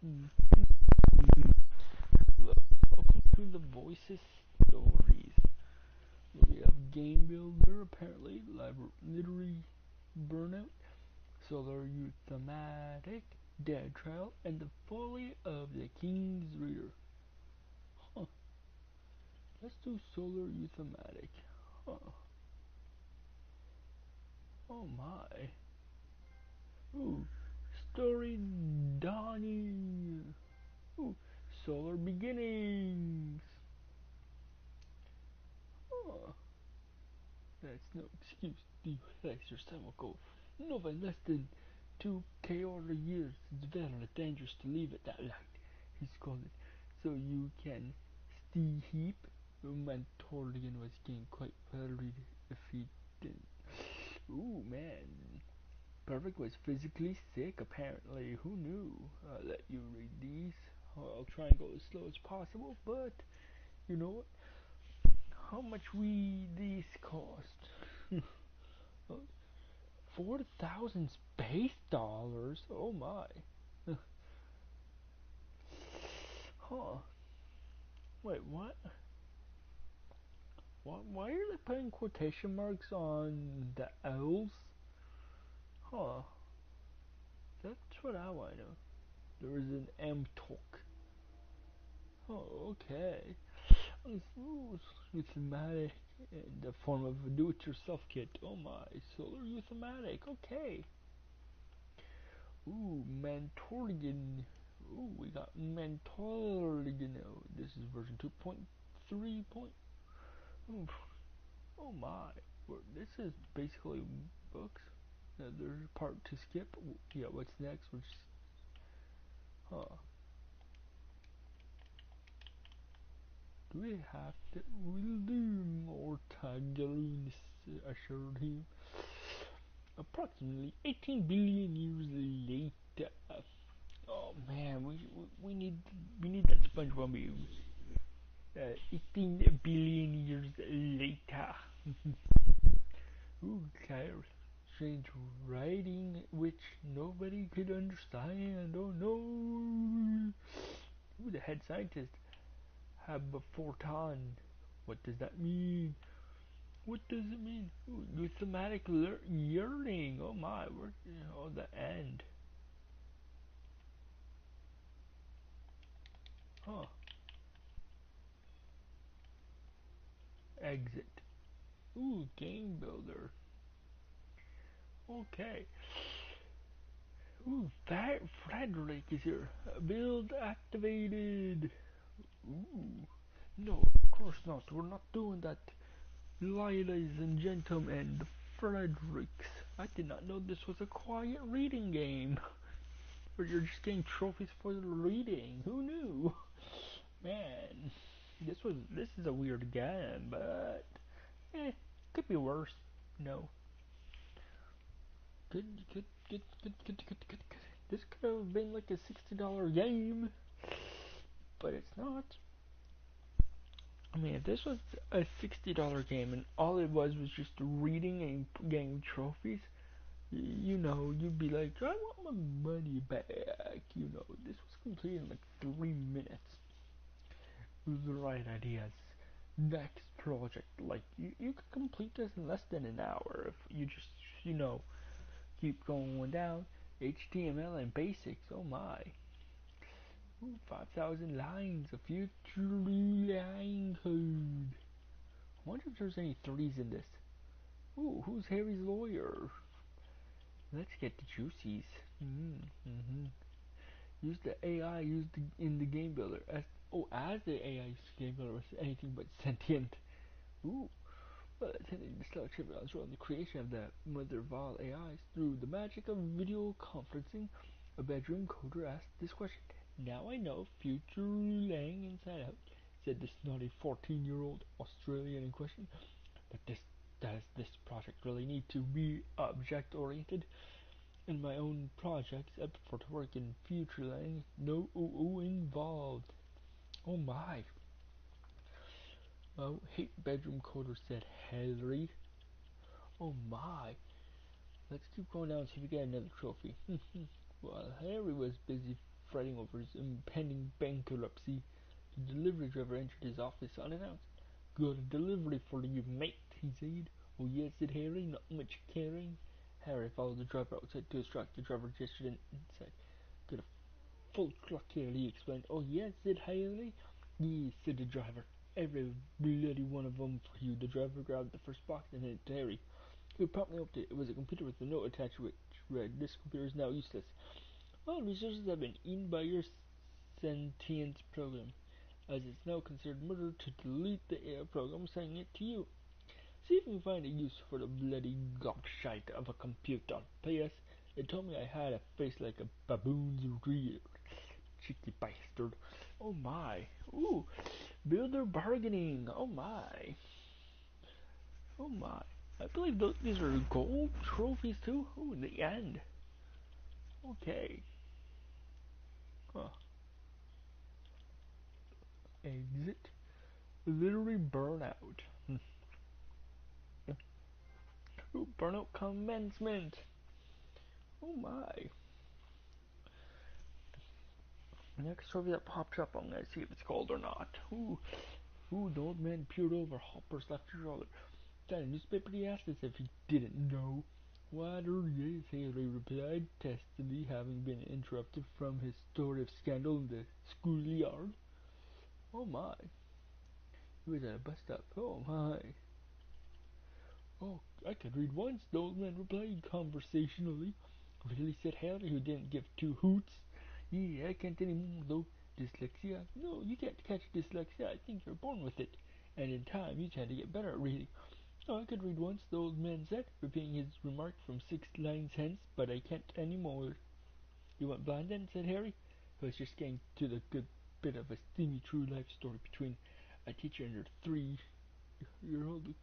Mm. Welcome to the Voices Stories. We have Game Builder, apparently, Literary Burnout, Solar Youth Thematic, Dead Trail, and the Folly of the King's Reader. Huh. Let's do Solar Youth Thematic. Huh. Oh my. Ooh. Story Dawning. Ooh. Solar Beginnings. Huh. That's no excuse to relax yourself ago. Nothing less than 2 chaotic years since Valor dangerous to leave it that light, he's called it. So you can stay heap. Mentorian was getting quite worried if he didn't. Ooh man. Perfect was physically sick apparently. Who knew? I'll let you read these. I'll try and go as slow as possible, but you know what? How much we these cost? 4,000 space dollars? Oh my. Huh. Wait, what? What? Why are they putting quotation marks on the L's? Huh. That's what I want to know. There is an M talk. Oh, okay. It's thematic in the form of a do-it-yourself kit. Oh my, solar euthematic. Okay. Ooh, Mentorian. Ooh, we got Mentorian. Oh, this is version 2.3. Ooh, oh my. This is basically books. There's a part to skip. Yeah, what's next? Which, huh? Do we have to? We'll do more Tagaloo, assured him. Approximately 18 billion years later. Oh man, we need that SpongeBob meme. 18 billion years later. Ooh, Kyle. Strange writing which nobody could understand. Oh no. Ooh, the head scientist have before ton. What does that mean? What does it mean? Ooh, euthematic yearning. Oh my, we're the end. Huh. Exit. Ooh, game builder. Okay. Ooh, Frederick is here. Build activated. Ooh. No, of course not. We're not doing that. Ladies and gentlemen, the Fredericks. I did not know this was a quiet reading game. Where you're just getting trophies for the reading. Who knew? Man, this is a weird game, but could be worse. No. Good. This could have been like a $60 game, but it's not. I mean, if this was a $60 game and all it was just reading and getting trophies, you'd be like, I want my money back. This was completed in like 3 minutes. With the right ideas. Next project, like you could complete this in less than an hour if you just, you know, keep going down. HTML and basics, oh my. Ooh, 5,000 lines of future line code. I wonder if there's any threes in this. Ooh, who's Harry's lawyer? Let's get the juicies. Use the AI used in the game builder as the AI used the game builder was anything but sentient. Ooh, well, attending the Star Tribunal's role in the creation of the mother of all AIs through the magic of video conferencing, a bedroom coder asked this question. Now I know future Lang inside out, said the snotty 14-year-old Australian in question. But does this project really need to be object oriented? In my own projects, I prefer to work in future Lang, no OO involved. Oh my. Oh, hate bedroom coder said Harry. Oh my. Let's keep going down and see if we get another trophy. While Harry was busy fretting over his impending bankruptcy. The delivery driver entered his office unannounced. "Got a delivery for you, mate," he said. "Oh yes," said Harry, not much caring. Harry followed the driver outside to his truck. The driver gestured inside. "Got a full truck here," he explained. "Oh yes," said Harry. "Yes," said the driver. "Every bloody one of 'em for you." The driver grabbed the first box and handed it to Harry, who promptly opened it. It was a computer with a note attached which read, "This computer is now useless. All resources have been eaten by your sentient program, as it's now considered murder to delete the AI program, sending it to you. See if you can find a use for the bloody gobshite of a computer. P.S. It told me I had a face like a baboon's ear. Cheeky bastard." Oh my. Ooh. Builder bargaining. Oh my. Oh my. I believe these are gold trophies too. Ooh, in the end. Okay. Huh. Exit. Literary burnout. Ooh, burnout commencement. Oh my. Next trophy that pops up, I'm gonna see if it's gold or not. Ooh. Ooh, the old man peered over Hopper's left shoulder. "That a newspaper?" he asked, as if he didn't know. "Water, yes," Harry replied, testily, having been interrupted from his story of scandal in the schoolyard. Oh my. He was at a bus stop. Oh my. "Oh, I could read once," the old man replied conversationally. "Really?" said Harry, who didn't give two hoots. "Yeah, I can't anymore, though. Dyslexia." "No, you can't catch dyslexia. I think you're born with it. And in time, you tend to get better at reading." "Oh, I could read once," the old man said, repeating his remark from 6 lines hence, "but I can't anymore." "You went blind then?" said Harry, who was just getting to the good bit of a steamy true life story between a teacher and her 3-year-old.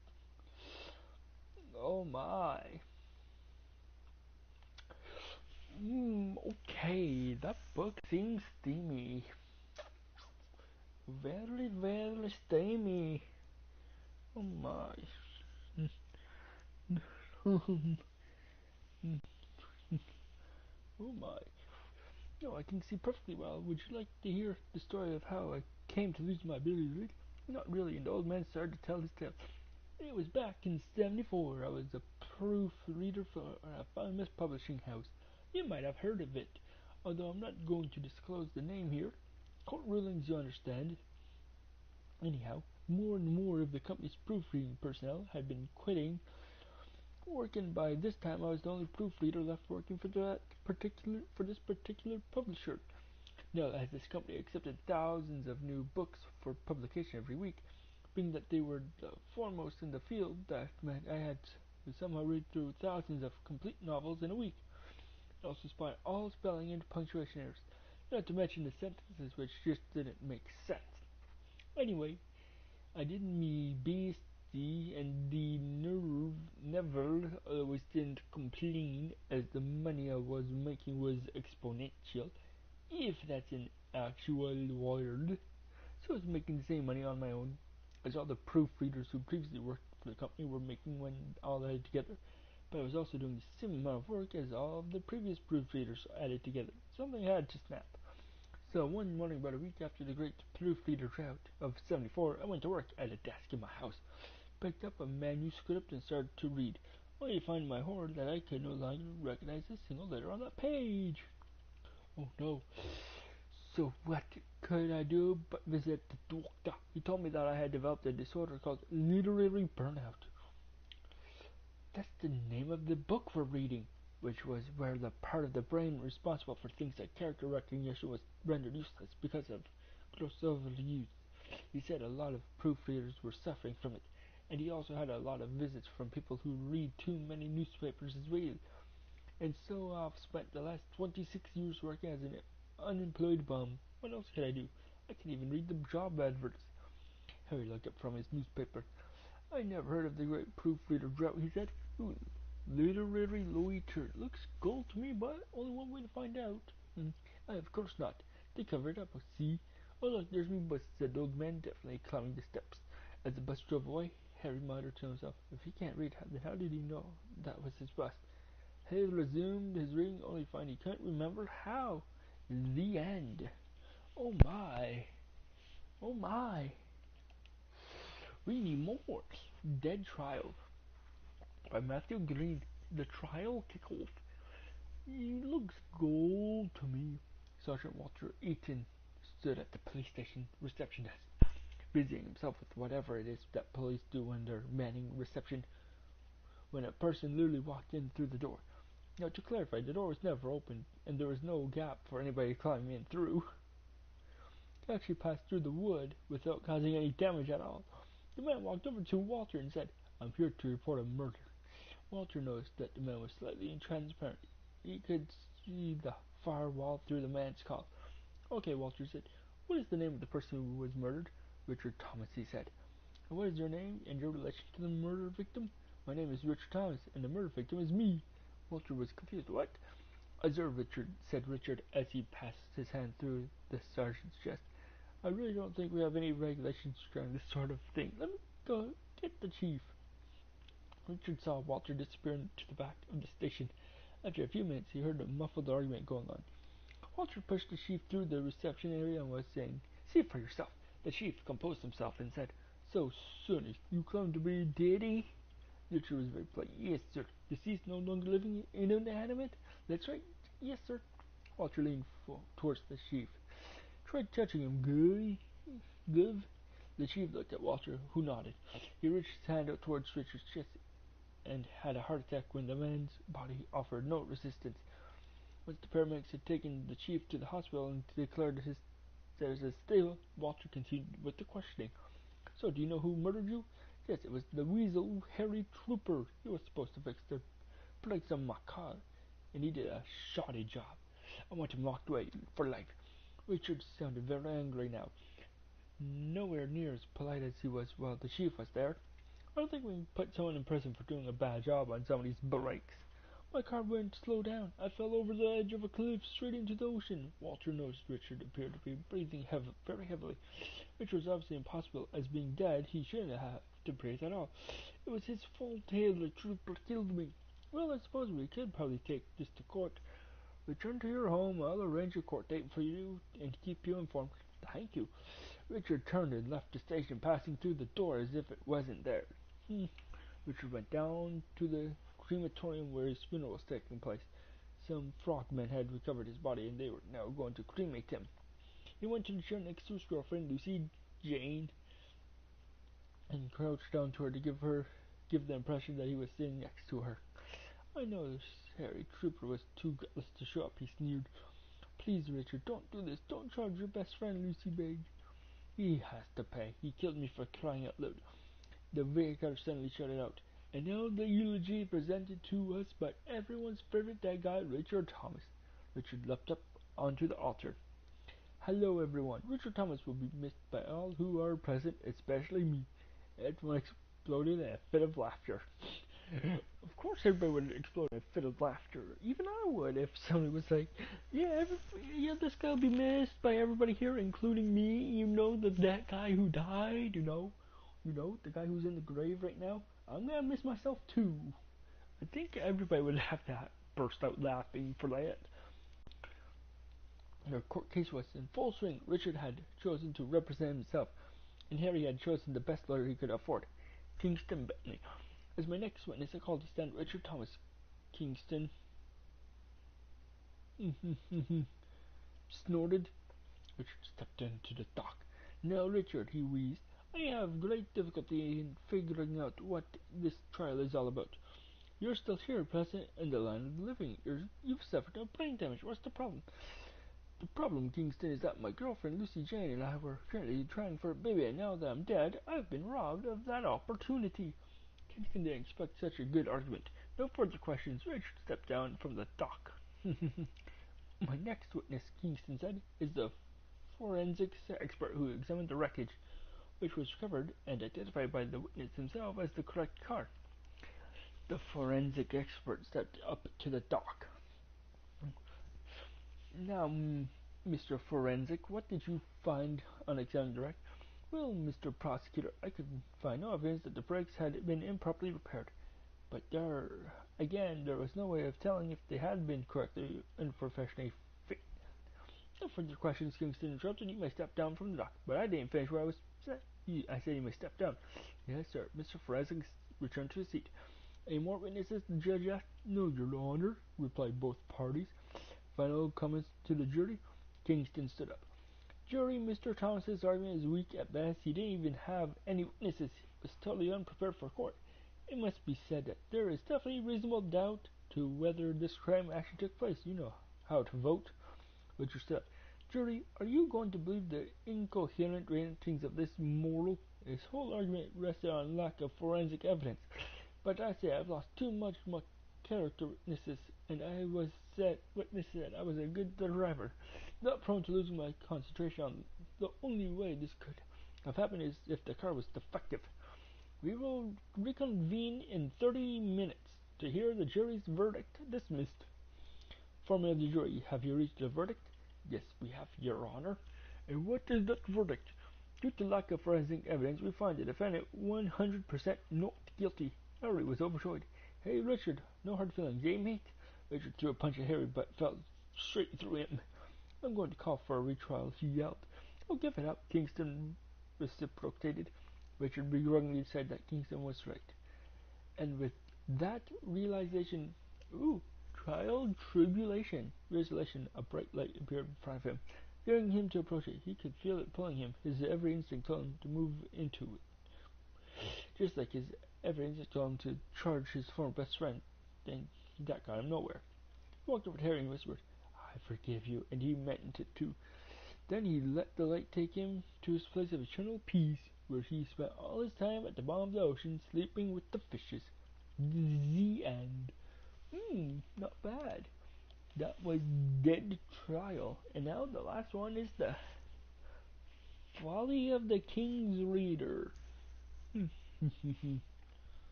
Oh my. Okay, that book seems steamy. Very, very steamy. Oh my. Oh my. No, I can see perfectly well. Would you like to hear the story of how I came to lose my ability to read? Not really, and the old man started to tell his tale. It was back in '74. I was a proofreader for a famous publishing house. You might have heard of it, although I'm not going to disclose the name here. Court rulings, you understand. Anyhow, more and more of the company's proofreading personnel had been quitting work, and by this time I was the only proofreader left working for this particular publisher. Now, as this company accepted thousands of new books for publication every week, being that they were the foremost in the field, that meant I had to somehow read through thousands of complete novels in a week. It also spawned all spelling and punctuation errors, not to mention the sentences which just didn't make sense. Anyway, I did me beastie, and the nerve never always didn't complain, as the money I was making was exponential, if that's an actual word. So I was making the same money on my own as all the proofreaders who previously worked for the company were making when all added together. But I was also doing the same amount of work as all of the previous proofreaders added together. Something had to snap. So one morning, about a week after the great proofreader drought of '74, I went to work at a desk in my house, picked up a manuscript, and started to read, only to find my horror that I could no longer recognize a single letter on that page. Oh no. So what could I do but visit the doctor? He told me that I had developed a disorder called literary burnout. That's the name of the book we're reading, which was where the part of the brain responsible for things like character recognition was rendered useless because of gross overuse. He said a lot of proofreaders were suffering from it, and he also had a lot of visits from people who read too many newspapers as well. And so I've spent the last 26 years working as an unemployed bum. What else can I do? I can't even read the job adverts. Harry looked up from his newspaper. "I never heard of the great proofreader drought," he said. "Ooh, literary loiter. Looks gold to me, but only one way to find out." Of course not. They cover it up, see? "Oh, look, there's me bus," said the old man, definitely climbing the steps. As the bus drove away, Harry muttered to himself, "If he can't read, then how did he know that was his bus?" He resumed his reading, only to find he couldn't remember how. The end. Oh my. Oh my. We need more. Dead Trial by Matthew Green. The trial kickoff. He looks gold to me. Sergeant Walter Eaton stood at the police station reception desk, busying himself with whatever it is that police do when they're manning reception, when a person literally walked in through the door. Now, to clarify, the door was never opened, and there was no gap for anybody climbing in through. He actually passed through the wood without causing any damage at all. The man walked over to Walter and said, "I'm here to report a murder." Walter noticed that the man was slightly intransparent. He could see the far wall through the man's call. "Okay," Walter said. "What is the name of the person who was murdered?" "Richard Thomas," he said. "And what is your name and your relation to the murder victim?" "My name is Richard Thomas, and the murder victim is me." Walter was confused. "What?" "Observe, Richard," said Richard as he passed his hand through the sergeant's chest. "I really don't think we have any regulations regarding this sort of thing. Let me go get the chief." Richard saw Walter disappear into the back of the station. After a few minutes, he heard a muffled argument going on. Walter pushed the chief through the reception area and was saying, "See for yourself." The chief composed himself and said, "So, Sonny, you claim to be Daddy?" Richard was very polite. "Yes, sir." "Deceased, no longer living, inanimate?" "That's right." "Yes, sir." Walter leaned towards the chief. "Try touching him, Gov." The chief looked at Walter, who nodded. He reached his hand out towards Richard's chest and had a heart attack when the man's body offered no resistance. Once the paramedics had taken the chief to the hospital and declared his status as stable, Walter continued with the questioning. "So, do you know who murdered you?" "Yes, it was the weasel Harry Trooper. He was supposed to fix the brakes on my car, and he did a shoddy job. I want him locked away for life." Richard sounded very angry now, nowhere near as polite as he was while the chief was there. "I don't think we can put someone in prison for doing a bad job on somebody's brakes. My car wouldn't slow down. I fell over the edge of a cliff straight into the ocean." Walter noticed Richard appeared to be breathing very heavily, which was obviously impossible, as being dead he shouldn't have to breathe at all. "It was his fault. The trooper killed me." "Well, I suppose we could probably take this to court. Return to your home. I'll arrange a court date for you and keep you informed." "Thank you." Richard turned and left the station, passing through the door as if it wasn't there. Richard went down to the crematorium where his funeral was taking place. Some frogmen had recovered his body, and they were now going to cremate him. He went to the chair next to his girlfriend, Lucy Jane, and crouched down to her to give the impression that he was sitting next to her. "I know this Harry Trooper was too gutless to show up," he sneered. "Please, Richard, don't do this. Don't charge your best friend, Lucy Bage." "He has to pay. He killed me, for crying out loud." The vicar suddenly shouted out, "And now the eulogy presented to us by everyone's favorite dead guy, Richard Thomas." Richard leapt up onto the altar. "Hello, everyone. Richard Thomas will be missed by all who are present, especially me." Everyone exploded in a fit of laughter. Of course, everybody would explode in a fit of laughter. Even I would if somebody was like, "Yeah, this guy will be missed by everybody here, including me. You know, that guy who died. The guy who's in the grave right now. I'm gonna miss myself too." I think everybody would have to burst out laughing for that. The court case was in full swing. Richard had chosen to represent himself, and Harry had chosen the best lawyer he could afford, Kingston Bentley. As my next witness, I called to stand Richard Thomas. Kingston snorted. Richard stepped into the dock. "Now, Richard," he wheezed, "I have great difficulty in figuring out what this trial is all about. You're still here, present in the land of the living. You've suffered no brain damage. What's the problem?" "The problem, Kingston, is that my girlfriend, Lucy Jane, and I were currently trying for a baby, and now that I'm dead, I've been robbed of that opportunity." Kingston didn't expect such a good argument. No further questions. Richard stepped down from the dock. "My next witness," Kingston said, "is the forensics expert who examined the wreckage, which was recovered and identified by the witness himself as the correct car." The forensic expert stepped up to the dock. "Now, Mr. Forensic, what did you find on examining the wreck?" "Well, Mr. Prosecutor, I could find no evidence that the brakes had been improperly repaired. But there was no way of telling if they had been correctly and professionally fit." No further questions, Kingston interrupted. You may step down from the dock. But I didn't finish what I was saying. I said you may step down. Yes, sir. Mr. Forensic returned to his seat. Any more witnesses? The judge asked. No, Your Honor, replied both parties. Final comments to the jury. Kingston stood up. Jury, Mr. Thomas's argument is weak at best. He didn't even have any witnesses. He was totally unprepared for court. It must be said that there is definitely reasonable doubt to whether this crime actually took place. You know how to vote. Richard stood up. Jury, are you going to believe the incoherent rantings of this mortal? His whole argument rested on lack of forensic evidence. But I say I've lost too much character witnesses, and I was said witness that I was a good driver, not prone to losing my concentration. On the only way this could have happened is if the car was defective. We will reconvene in 30 minutes to hear the jury's verdict. Dismissed. Foreman of the jury, have you reached a verdict? Yes, we have, Your Honor. And what is that verdict? Due to lack of forensic evidence, we find the defendant 100% not guilty. Harry was overjoyed. Hey, Richard, no hard feelings, eh, mate? Richard threw a punch at Harry, but fell straight through him. I'm going to call for a retrial, he yelled. Oh, give it up, Kingston reciprocated. Richard begrudgingly said that Kingston was right. And with that realization, trial tribulation, resolution, a bright light appeared in front of him. Daring him to approach it, he could feel it pulling him. His every instinct told him to move into it. Just like his every instinct told him to charge his former best friend. Then that got him nowhere. He walked over to Harry and whispered, I forgive you, and he meant it too. Then he let the light take him to his place of eternal peace, where he spent all his time at the bottom of the ocean, sleeping with the fishes. The end. Not bad. That was Dead Trial. And now the last one is the Folly of the King's Reader.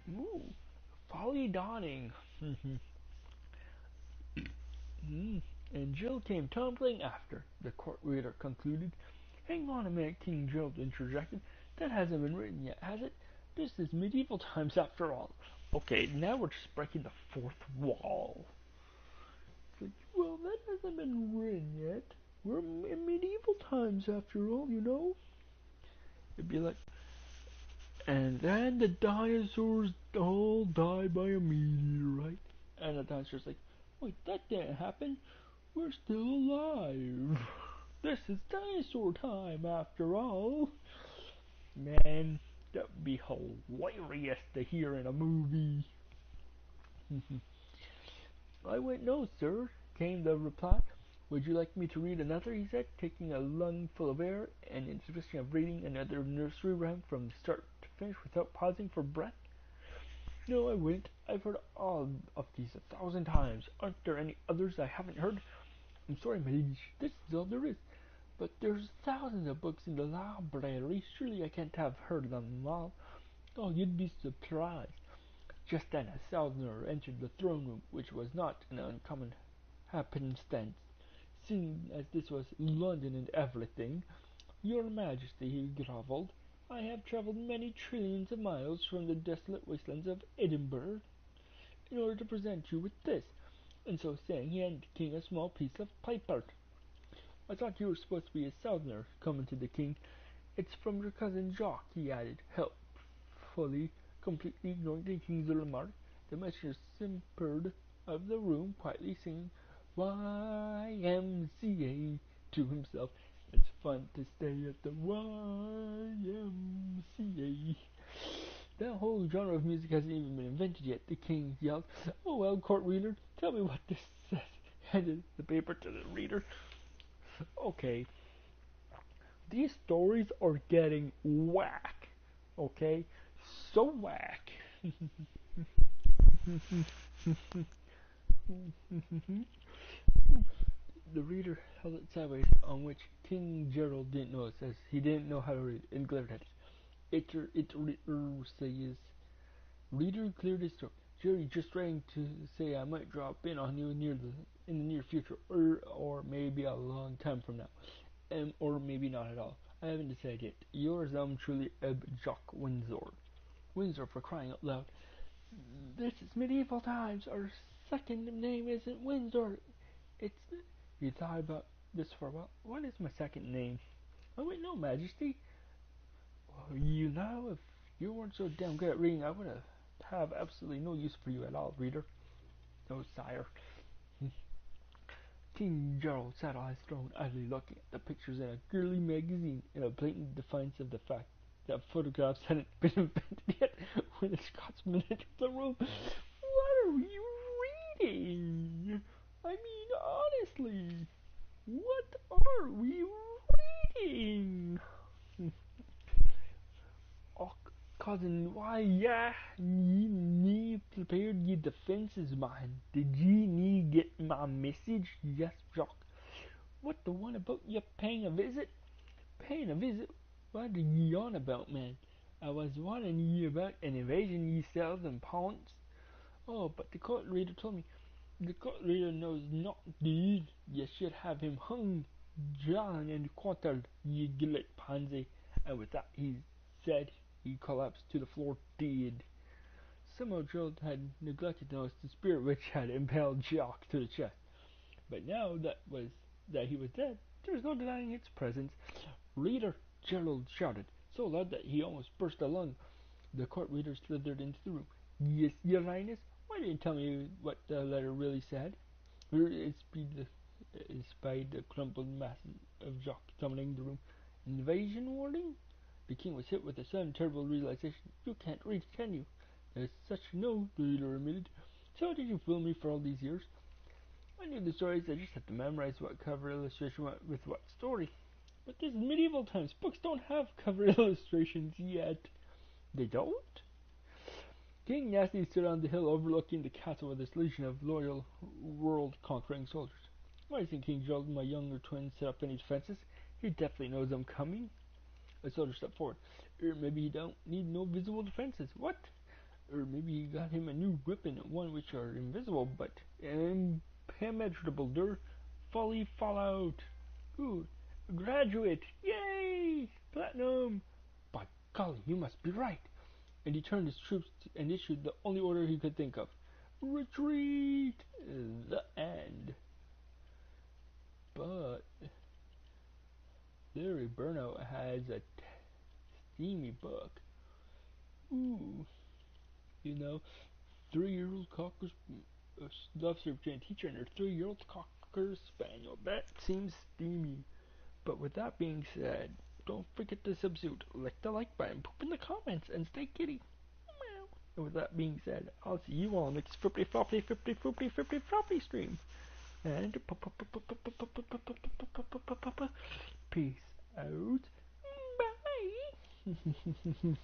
Ooh, Folly dawning. And Jill came tumbling after, the court reader concluded. Hang on a minute, King Gerald interjected. That hasn't been written yet, has it? This is medieval times after all. Okay, now we're just breaking the fourth wall. It's like, well, that hasn't been written yet. We're in medieval times after all, you know? It'd be like, and then the dinosaurs all die by a meteorite. And the dinosaur's like, wait, that didn't happen. We're still alive. This is dinosaur time after all. Man, that would be hilarious to hear in a movie. I went, no, sir, came the reply. Would you like me to read another, he said, taking a lungful of air and insisting of reading another nursery rhyme from start to finish without pausing for breath. No, I wouldn't. I've heard all of these 1,000 times. Aren't there any others I haven't heard? I'm sorry, my liege, this is all there is. But there's thousands of books in the library. Surely I can't have heard them all. Oh, you'd be surprised. Just then a southerner entered the throne room, which was not an uncommon happenstance, seeing as this was London and everything. Your Majesty, he grovelled, I have travelled many trillions of miles from the desolate wastelands of Edinburgh in order to present you with this. And so saying, he handed the king a small piece of pipe art. I thought you were supposed to be a southerner, commented the king. It's from your cousin Jock, he added, helpfully, completely ignoring the king's remark. The messenger simpered out of the room, quietly singing YMCA to himself. It's fun to stay at the YMCA. That whole genre of music hasn't even been invented yet, the king yelled. Oh well, court reader, tell me what this says. Handed the paper to the reader. Okay, these stories are getting whack. Okay, so whack. The reader held it sideways, on which King Gerald didn't notice, as he didn't know how to read, and glared at it. Says. Reader cleared his throat. Jerry just trying to say I might drop in on you in the near future, or maybe a long time from now, or maybe not at all. I haven't decided yet. Yours, truly, Eb Jock Windsor. Windsor, for crying out loud. This is medieval times. Our second name isn't Windsor. It's you thought about this for a while. What is my second name? Oh wait, no, Majesty. Well, you know, if you weren't so damn good at reading, I would have absolutely no use for you at all, reader. No, sire. King Gerald sat on his throne, idly looking at the pictures in a girly magazine in a blatant defiance of the fact that photographs hadn't been invented yet when the Scotsman entered the room. What are you reading? I mean, honestly, what are we reading? Oh, cousin, why, yeah, ye prepared ye defences, man. Did ye nie get my message? Yes, Jock. What, the one about you paying a visit? Paying a visit? What are ye on about, man? I was warning ye about an invasion ye seldom pounds. Oh, but the court reader told me. The court reader knows not, dude. You should have him hung, drawn, and quartered, ye gillet pansy. And with that he said, he collapsed to the floor dead. Somehow Gerald had neglected to notice the spirit which had impaled Jock to the chest. But now that he was dead, there was no denying its presence. Reader, Gerald shouted, so loud that he almost burst a lung. The court reader slithered into the room. Yes, your highness, why didn't you tell me what the letter really said? It spied the crumpled mass of Jock dominating the room. Invasion warning? The king was hit with a sudden terrible realization. You can't read, can you? As such, no, the reader admitted. So did you fool me for all these years? I knew the stories, I just had to memorize what cover illustration went with what story. But this is medieval times. Books don't have cover illustrations yet. They don't? King Nasty stood on the hill overlooking the castle with his legion of loyal, world-conquering soldiers. Why doesn't King Gerald and my younger twin set up any defenses? He definitely knows I'm coming. A soldier stepped forward. Maybe he don't need no visible defenses. What? Maybe he got him a new weapon, one which are invisible, but impenetrable. Folly fallout. Good. Graduate. Yay! Platinum. By golly, you must be right. And he turned his troops and issued the only order he could think of. Retreat! The end. But Larry Burnout has a steamy book. Ooh. You know, 3-year-old cocker love served to a teacher and her 3-year-old cocker spaniel. That seems steamy. But with that being said, don't forget to substitute, click the like button, poop in the comments, and stay kitty. And with that being said, I'll see you all next flippity floppy stream. And peace out. Bye.